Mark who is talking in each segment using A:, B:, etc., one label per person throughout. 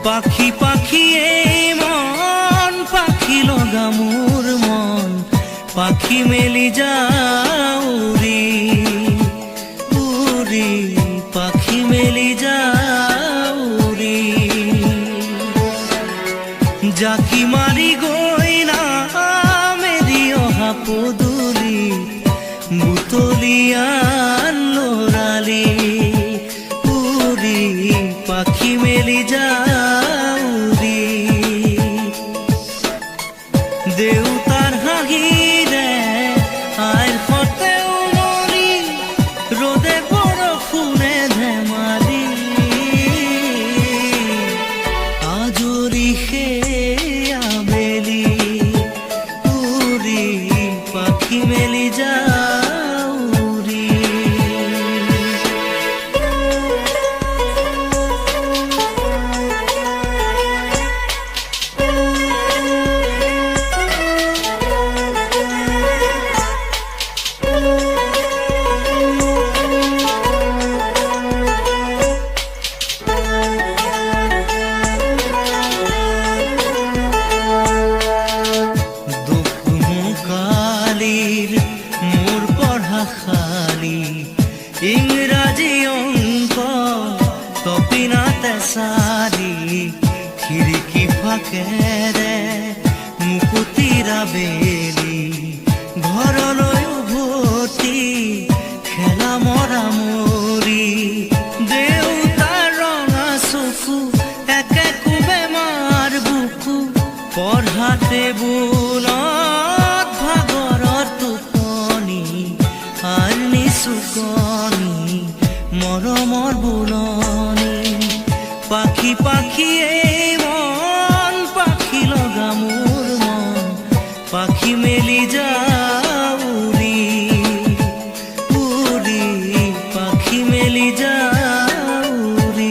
A: পাখি পাখি এই মন পাখি লগা মোৰ মন পাখি মেলি যাও উৰি উৰি পাখি মেলি যাও উৰি জাকি মাৰি গৈ না মেলি অহা পদূলি বুটলিয়ান লৰালি উৰি পাখি মেলি যাও উৰি দেউতাৰ হাঁহিৰে আইৰ সতে উমলি ৰ'দে বৰষুণে ধেমালি আজৰি সেই আবেলি উৰি পাখি মেলি যাও উৰি মোৰ পঢ়া খালি ইংৰাজী অংক তপিনাতে চালি খিৰিকী ফাকেৰে মুকুতিৰা বেলি ঘৰলৈ উভতি খেলা মৰা মৰি দেউতাৰ ৰঙা চকু একে কোবে মাৰ বুকু পঢ়া টেবুলত ভাগৰৰ টোপনি আৰ নিচুকনি মৰমৰ বুলনি পাখি পাখি এই মন পাখি লগা মোৰ মন পাখি মেলি যাও উৰি উৰি পাখি মেলি যাও উৰি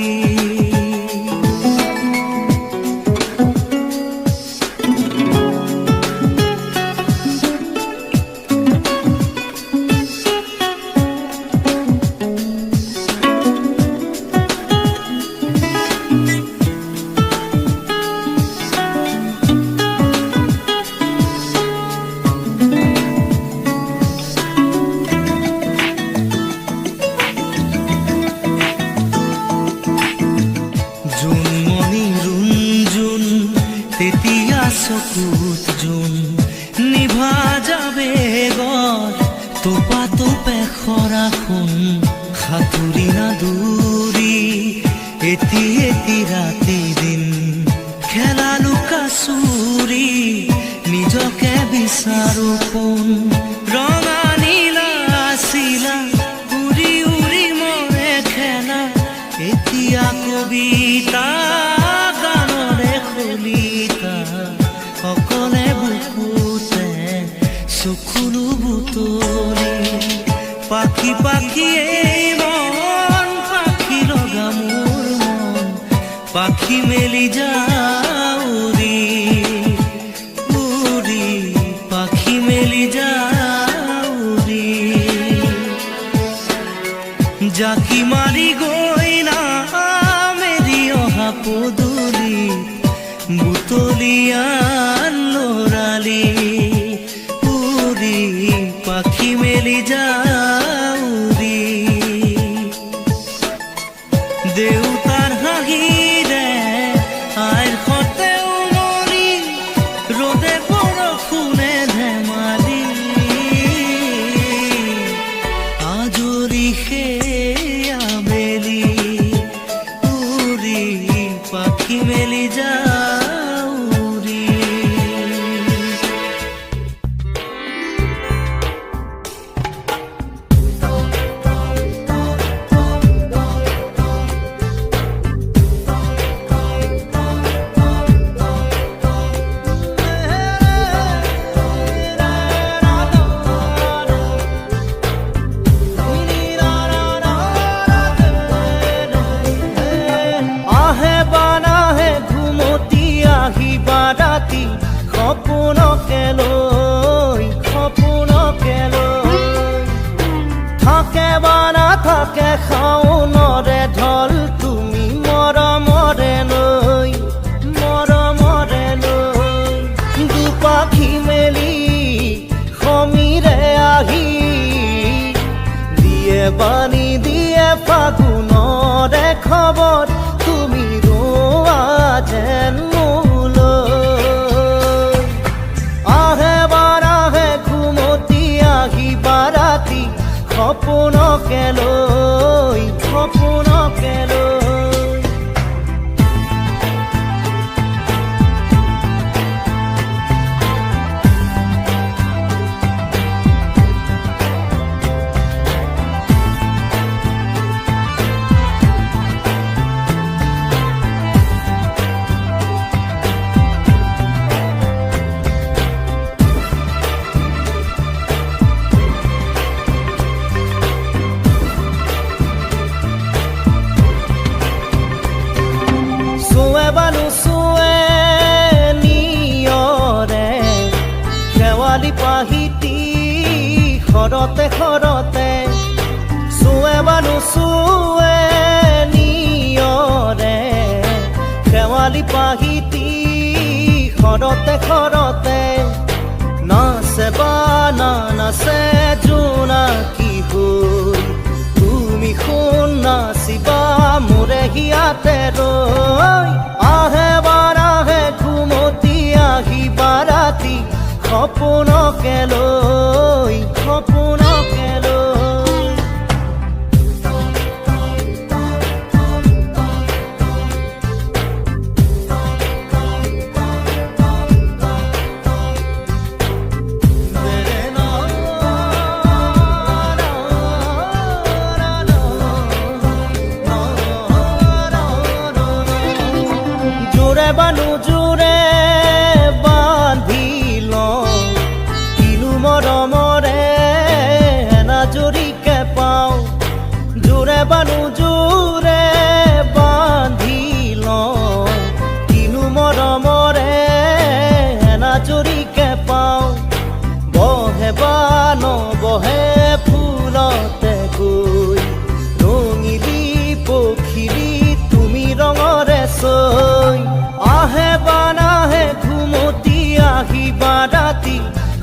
A: তেতিয়া চকুত জোন নিভা যাবে গৰ তোপা তোপে খৰা খুন সাঁতুৰি না দূৰি এটি এটি ৰাতি দিন খেলা লুকা চুৰি নিজকে বিচাৰো কোন ৰঙা নীলা চিলা উৰি উৰি মৰে খেলা এতিয়া কবিতা গানৰে খলিতা অকলে বুকুতে চকুলো বুটলি পাখি পাখি এই মন পাখি লগা মোৰ মন পাখি মেলি যাও উৰি উৰি পাখি মেলি যাও উৰি জাকি মাৰি গৈ না মেলি অহা পদূলি বুটলিয়ান লৰালি উৰি পাখি মেলি যাও উৰি দেউতাৰ হাঁহিৰে আইৰ সতে উমলি ৰ'দে বৰষুণে ধেমালি আজৰি সেই আবেলি উৰি পাখি মেলি যাও উৰি সপোনকে লৈ থাকে বা নাথাকে শাওনৰে ঢল তুমি মৰমৰে লৈ দিয়ে বাণী দিয়ে ফাগুনৰে খবৰ তুমি ৰোৱা যেন মোলৈ আহে বাৰাহে ঘুমতি আহিবা ৰাতি সপোনকে লৈ সপোনকে লৈ পাহিতি খৰতে খৰতে চুৱে বানু চুৱে নিয়ৰে শেৱালি পাহিতি খৰতে খৰতে নাচে বা নাচে জোনাকী হৈ তুমি শুন নাচিবা মোৰে হিয়াতে ৰৈ আহে বাৰাহে ঘুমতি আহিবা ৰাতি সপোনকে লৈ সপোনকে লৈ জোৰে বানু জোৰে বান্ধি লওঁ মৰমৰে এনাজৰীকে পাওঁ জোৰে বানু জোৰে বান্ধি লওঁ কিনো মৰমৰে এনাজৰীকে পাওঁ বহে বা নবহে ফুলতে গৈ ৰঙিলি পখিলি তুমি ৰঙৰে চৈ আহে বা নাহে ঘুমতি আহিবা ৰাতি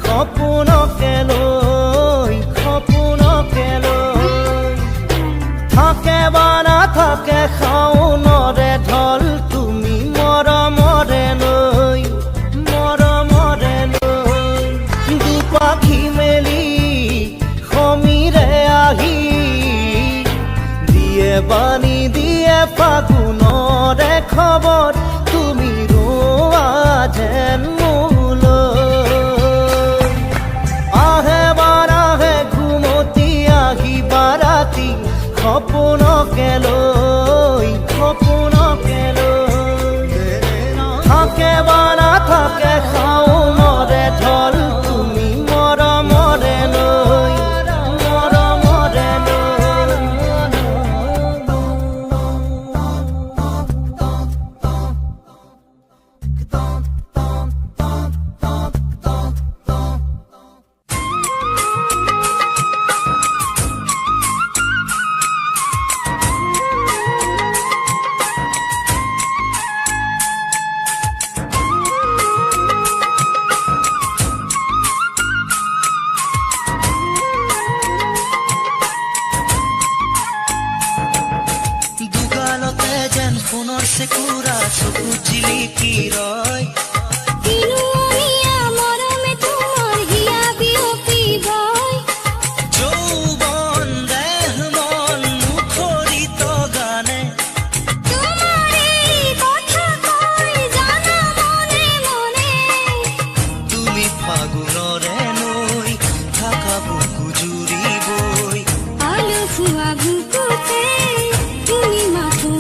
A: সপোনকে লৈ সপোনকে লৈ থাকে বা নাথাকে শাওনৰে ঢল তুমি মৰমৰে লৈ দুপাখি মেলি সমীৰে আহি দিয়ে বাণী দিয়ে ফাগুনৰে খবৰ তুমি ৰোৱা যেন সপোনকে লৈ সপোনকে লৈ থাকে বা নাথাকে শাওনৰে ঢল তুমি মৰমৰে লৈ মৰমৰে সোণৰ চেকুৰা চকু জিলিকি ৰয় মৰমে তোমাৰ হিয়া বিয়পি গয় যৌৱন দেহ মন মুখৰিত গানে তোমাৰে কথা কয় জানা মনে মনে তুমি ফাগুনৰে নৈ থাকা বুকু জুৰিবই আলু ফুৱা বুকুতে তুমি মাথো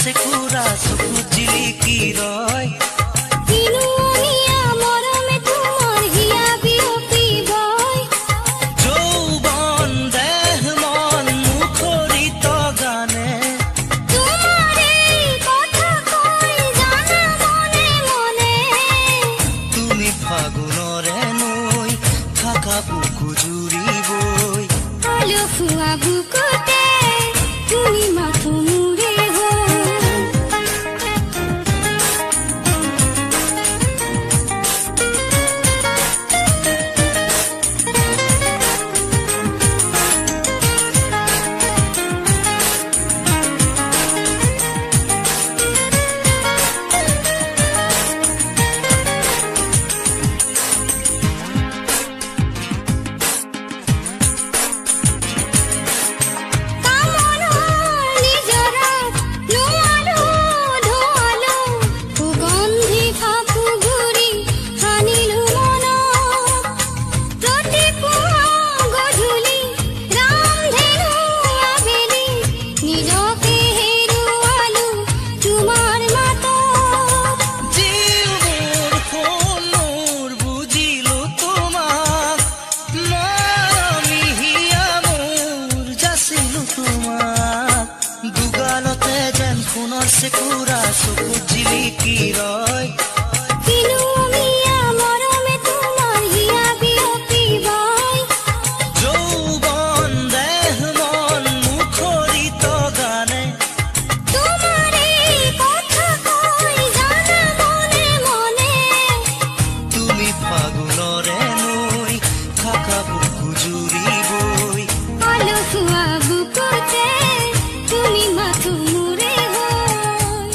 A: চেকুৰা চকু জিলিকি ৰয়
B: দিনুৱনীয়া মৰমে তোমাৰ হিয়া বিয়পিবই
A: যৌৱন দেহ মন মুখৰিত গানে
B: তোমাৰ এই কথা কৈ জানা মনে মনে
A: তুমি ফাগুনৰে নৈ থাকা বুকু জুৰিবই
B: আলসুৱা বুকুতে তুমি মাথো মোৰে হৈ
A: চেকুৰা চকু জিলিকি ৰয়
B: দিনুৱনীয়া মৰমে তোমাৰ হিয়া বিয়পিবই
A: যৌৱন দেহ মন মুখৰিত গানে
B: তোমাৰ এই কথা কৈ জানা মনে মনে
A: তুমি ফাগুনৰে নৈ থাকা বুকু জুৰিবই
B: আলসুৱা বুকুতে তুমি মাথো মোৰে হৈ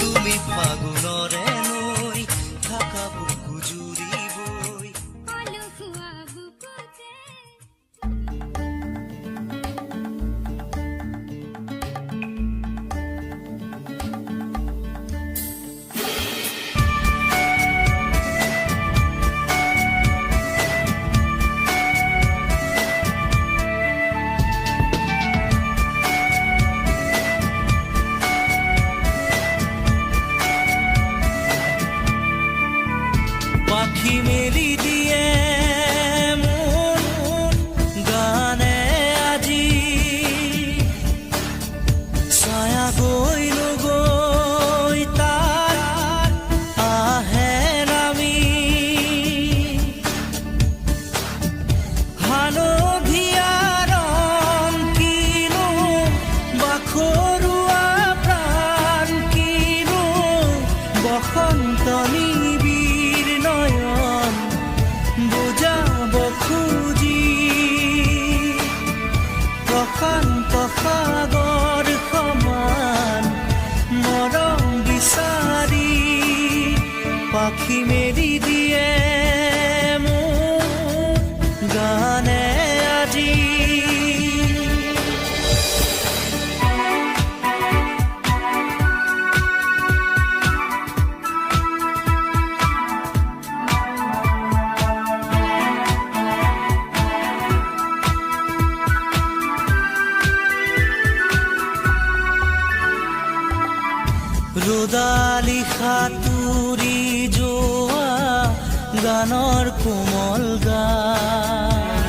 A: তুমি ফাগুনৰে নৈ থাকা বুকু জুৰিবই
B: আলসুৱা বুকুতে
A: পাখি মেলি দিয়ে মন গানে আজি ছায়া গৈ নগৈ তাৰ আহে নামি হালধীয়া ৰং কিনো বাখৰুৱা প্ৰাণ কিনো বসন্ত নিবিড় নয়ন বুজাব খুজি প্ৰশান্ত সাগৰ সমান মৰম বিচাৰি পাখি মেলি দিয়ে মোৰ গানে আজি ৰ'দালি সাঁতুৰি যোৱা গানৰ কোমল গান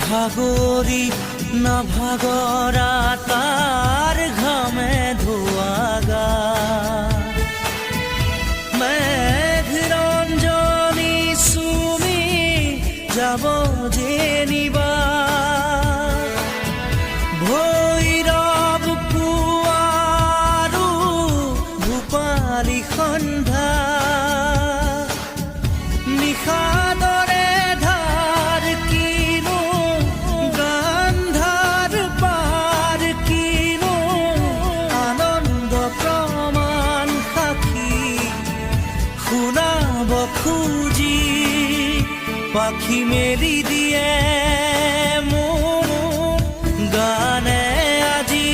A: ভাগৰি নাভাগৰা তাৰ ঘামে ধোৱা গান মেঘ ৰঞ্জনী চুমি যাব যেনিবা ভৈৰৱ পুৱাৰো ভূপালী সন্ধ্যা নিশাদৰে ধাৰ কিনো গান্ধাৰ পাৰ কিনো আনন্দ প্ৰমাণ সাক্ষী শুনাব খুজি পাখি মেলি দিয়ে মোৰ গানে আজি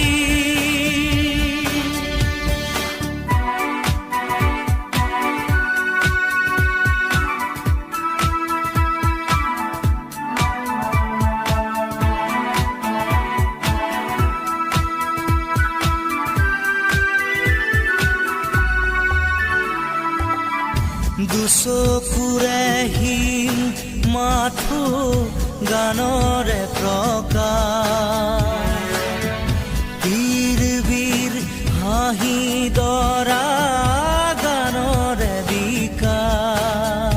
A: চকুৰে হিম মাথো গানৰে প্ৰকাশ বীৰ বীৰ হাঁহি দৰা গানৰে বিকাশ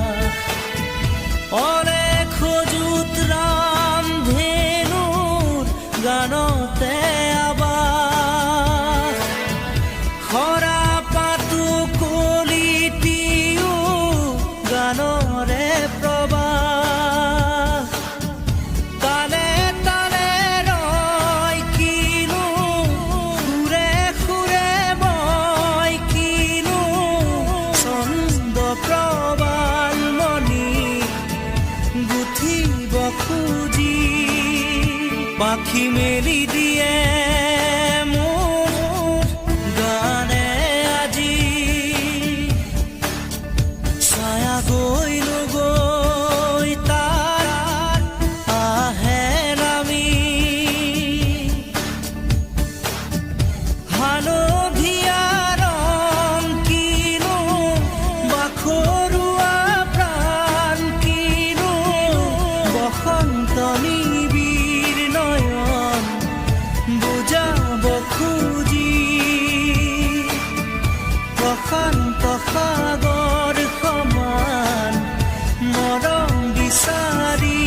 A: অলেখ যুত ৰাম ধেনুৰ গানতে আবাস খৰা পাতো কলিটিও গানৰে প্ৰবাহ তালে তালে ৰয় কিনো সুৰে সুৰে বয় কিনো ছন্দ প্ৰবাল মণি গুঠিব খুজি পাখি মেলি দিয়ে মোৰ গানে আজি ছায়া গৈ নগৈ তাৰ আহে নামি হালধীয়া ৰং কিনো বাখৰুৱা প্ৰাণ কিনো বসন্ত নিবিড় নয়ন বুজাব খুজি প্ৰশান্ত সাগৰ সমান মৰম বিচাৰি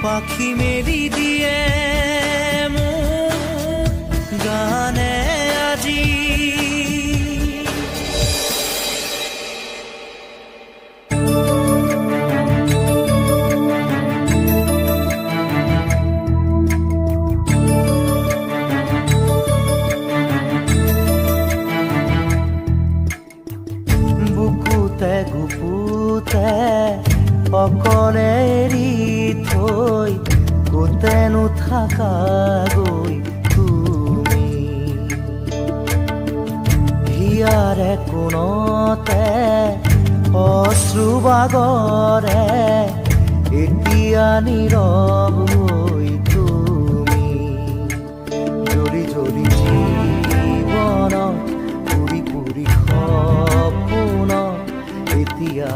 A: পাখি মেলি দিয়ে মোৰ গানে আজি বুকুতে গুপুতে অকলে এৰি থৈ কোতেনো থাকা গৈ তুমি হিয়াৰে কোণতে অশ্ৰু বাগৰে এতিয়া নীৰৱ হৈ তুমি জৰি জৰি জীৱনত পুৰি পুৰি সপোনত এতিয়া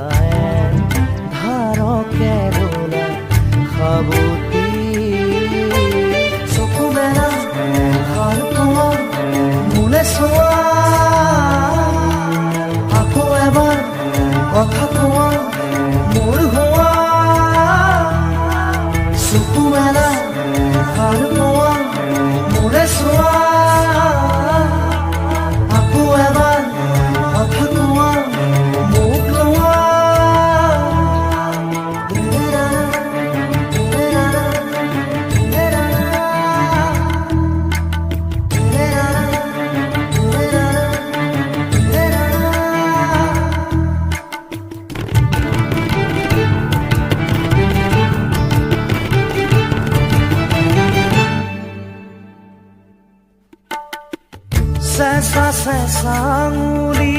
A: ধাৰকে বোলা সাবতি চকু মেলা ভাল পোৱা মোলে চোৱা আকৌ এবাৰ কথা কোৱা মোৰ হোৱা চকু মেলা ভাল পোৱা মোলে চোৱা আকৌ এবাৰ কথা কোৱা মোক লোৱা চেঁচা চেঁচা আঙুলি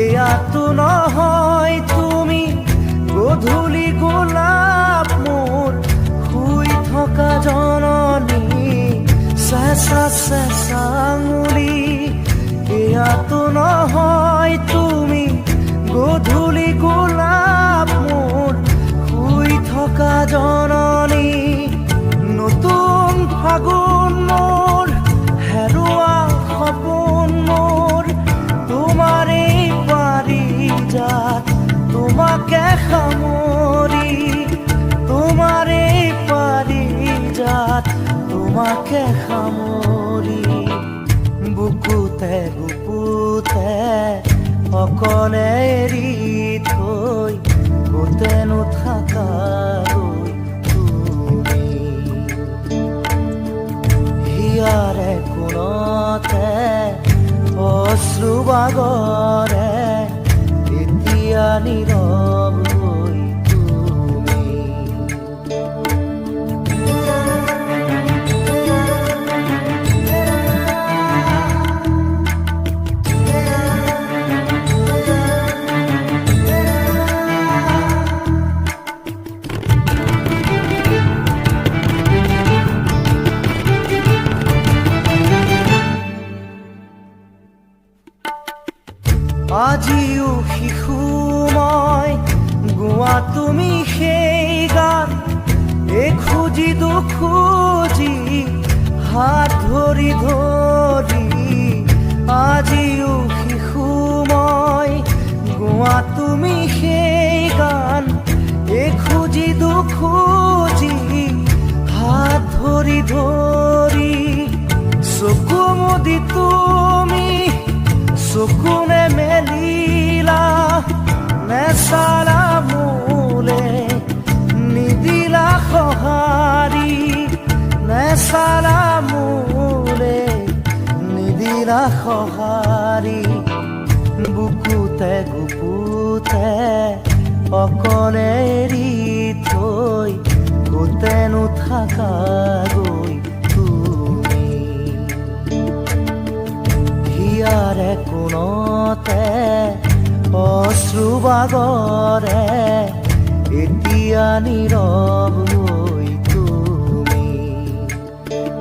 A: এয়াতো নহয় তুমি গধূলি গোলাপ মোৰ শুই থকা জননী চেঁচা চেঁচা আঙুলি এয়াতো নহয় তুমি গধূলি গোলাপ মোৰ শুই থকা জননী নতুন ফাগুন মোৰ হেৰুৱা সপোন মোৰ তোমাৰে পাৰিজাত তোমাকে সামৰি তোমাৰে পাৰিজাত তোমাকে সামৰি বুকুতে গুপুতে অকলে এৰি থৈ কোতেনো থাকা গৈ তুমি হিয়াৰে কোণতে অশ্ৰু বাগৰে এতিয়া নীৰৱ হৈ তুমি আজিও শিশু খুঁজি হাত ধৰি ধৰি আজিও শিশু মই গোৱা তুমি সেই গান খুঁজি খুঁজি হাত ধৰি ধৰি চকু মুদি তুমি চকু নেমেলিলা নেচালা মোলে নিদিলা সঁহাৰি নেচালা মোলে নিদিলা সঁহাৰি বুকুতে গুপুতে অকলে এৰি থৈ গোটেনো থাকাগৈ তুমি হিয়াৰে কোণতে অশ্ৰুবাগৰে এতিয়া নীৰৱ হৈ তুমি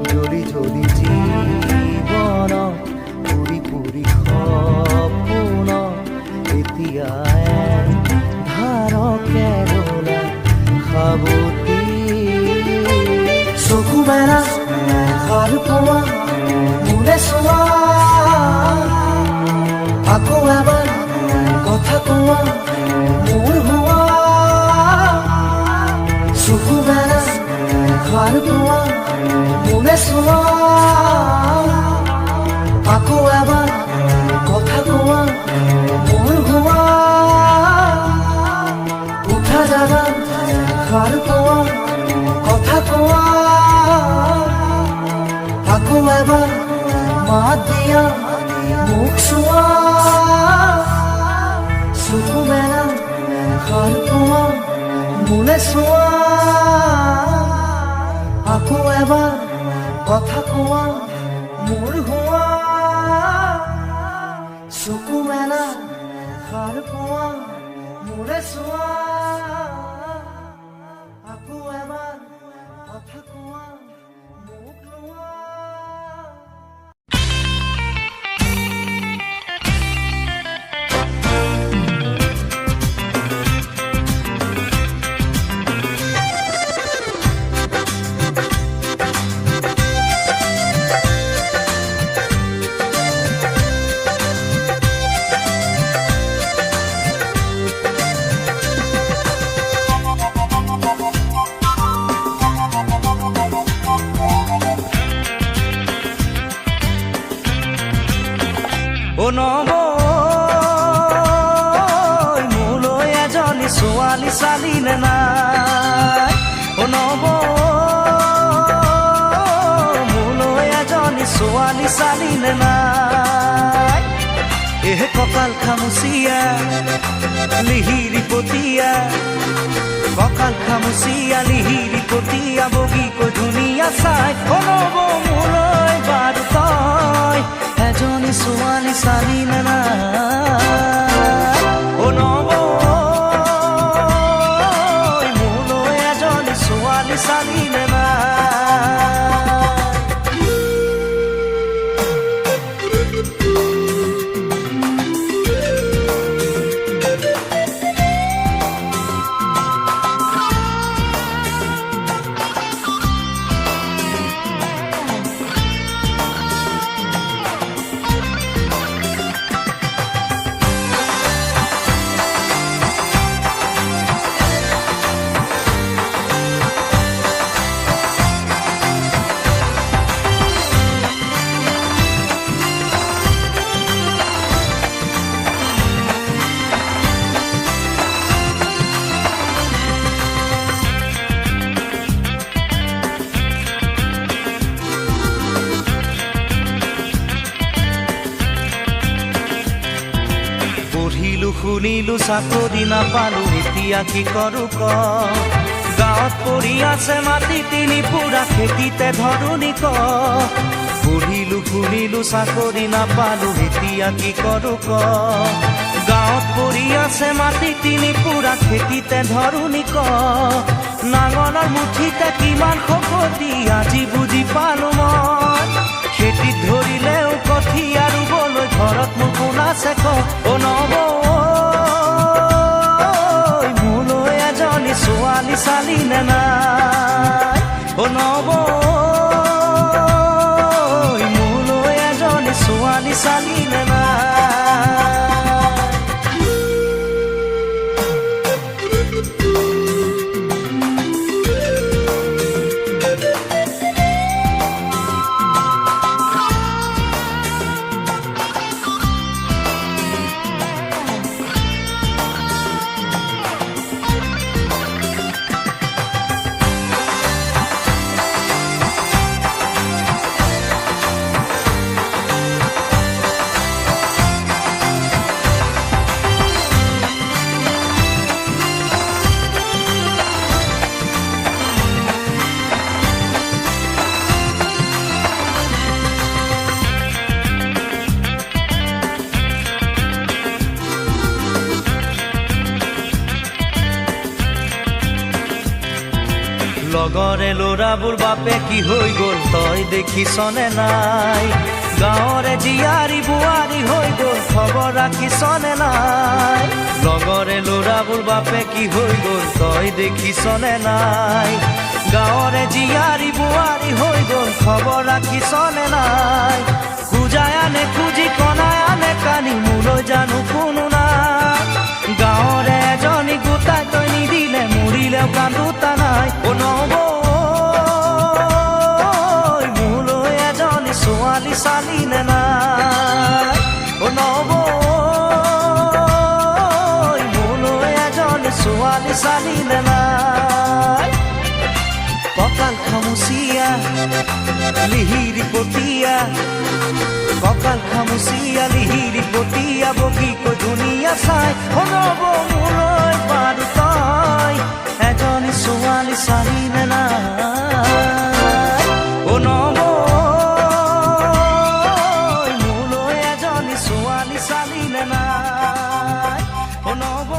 A: জ্বলি জ্বলি জীৱন পুৰি পুৰি সপোন এতিয়া ধাৰকে ৰলা সাৱতি চকু মেলা ভাল পোৱা মোলে চোৱা আকৌ এবাৰ কথা কোৱা মোৰ হোৱা চকু মেলা ভাল পোৱা মোলে চোৱা আকৌ এবাৰ কথা কোৱা মোৰ হোৱা উঠা জাগা ভাল পোৱা কথা কোৱা আকৌ এবাৰ মাত দিয়া মুখ চোৱা চকু মেলা ভাল পোৱা মোলে চোৱা আকৌ এবাৰ কথা কোৱা মোৰ হোৱা চকু মেলা ভাল পোৱা মোলে চোৱা আকৌ এবাৰ কথা কোৱা মোক লোৱা মোলৈ এজনী ছোৱালী চালি নে নাই মোলৈ এজনী ছোৱালী চালি নে নাই কঁকাল খামুচিয়া লিহিৰি পতিয়া কঁকাল খামুচিয়া লিহিৰি পতিয়া বগীকৈ ধুনীয়া চাই মোলৈ বাৰু তই এজনী ছোৱালী চালি নে নাই মোলৈ এজনী ছোৱালী চালি নে নাই শুনিলো চাকৰি নাপালো এতিয়া কি কৰো ক গাঁৱত পৰি আছে মাটি তিনি পুৰা খেতিতে ধৰণি ক পঢ়িলো শুনিলো চাকৰি নাপালো এতিয়া কি কৰো ক গাঁৱত পৰি আছে মাটি তিনি পুৰা খেতিতে ধৰণি ক নাঙলৰ মুঠিতে কিমান শকতি আজি বুজি পালো মই খেতিত ধৰিলেও কঠীয়া ৰুবলৈ ঘৰত মোৰ কোন আছে ক মোলৈ এজনী ছোৱালী চালি নে নাই নব মোলৈ এজনী ছোৱালী চালি নে নাই লগৰে ল'ৰাবোৰ বাপে কি হৈ গ'ল তই দেখিছনে নাই গাঁৱৰে জীয়াৰী বোৱাৰী হৈ গ'ল খবৰ ৰাখিছনে নাই লগৰে ল'ৰাবোৰ বাপে কি হৈ গ'ল তই দেখিছনে নাই গাঁৱৰে জীয়াৰী বোৱাৰী হৈ গ'ল খবৰ ৰাখিছনে নাই খুজাই আনে খুজি কণাই আনে কানি মোলৈ জানো কোনো নাই গাঁৱৰে এজনী গোটাই তই নিদিলে মৰিলেও কান্দোতা নাই অ নব মোলৈ এজনী ছোৱালী চালি নে নাই অ নব মোলৈ এজনী ছোৱালী চালি নে নাই কঁকাল খামুচিয়া লিহিৰি পতিয়া কঁকাল খামুচিয়া লিহিৰি পতিয়া বগীকৈ ধুনীয়া চাই অ নব মোলৈ বাৰু তই এজনী ছোৱালী চালি নে নাই অ নব মোলৈ এজনী ছোৱালী চালি নে নাই অ নব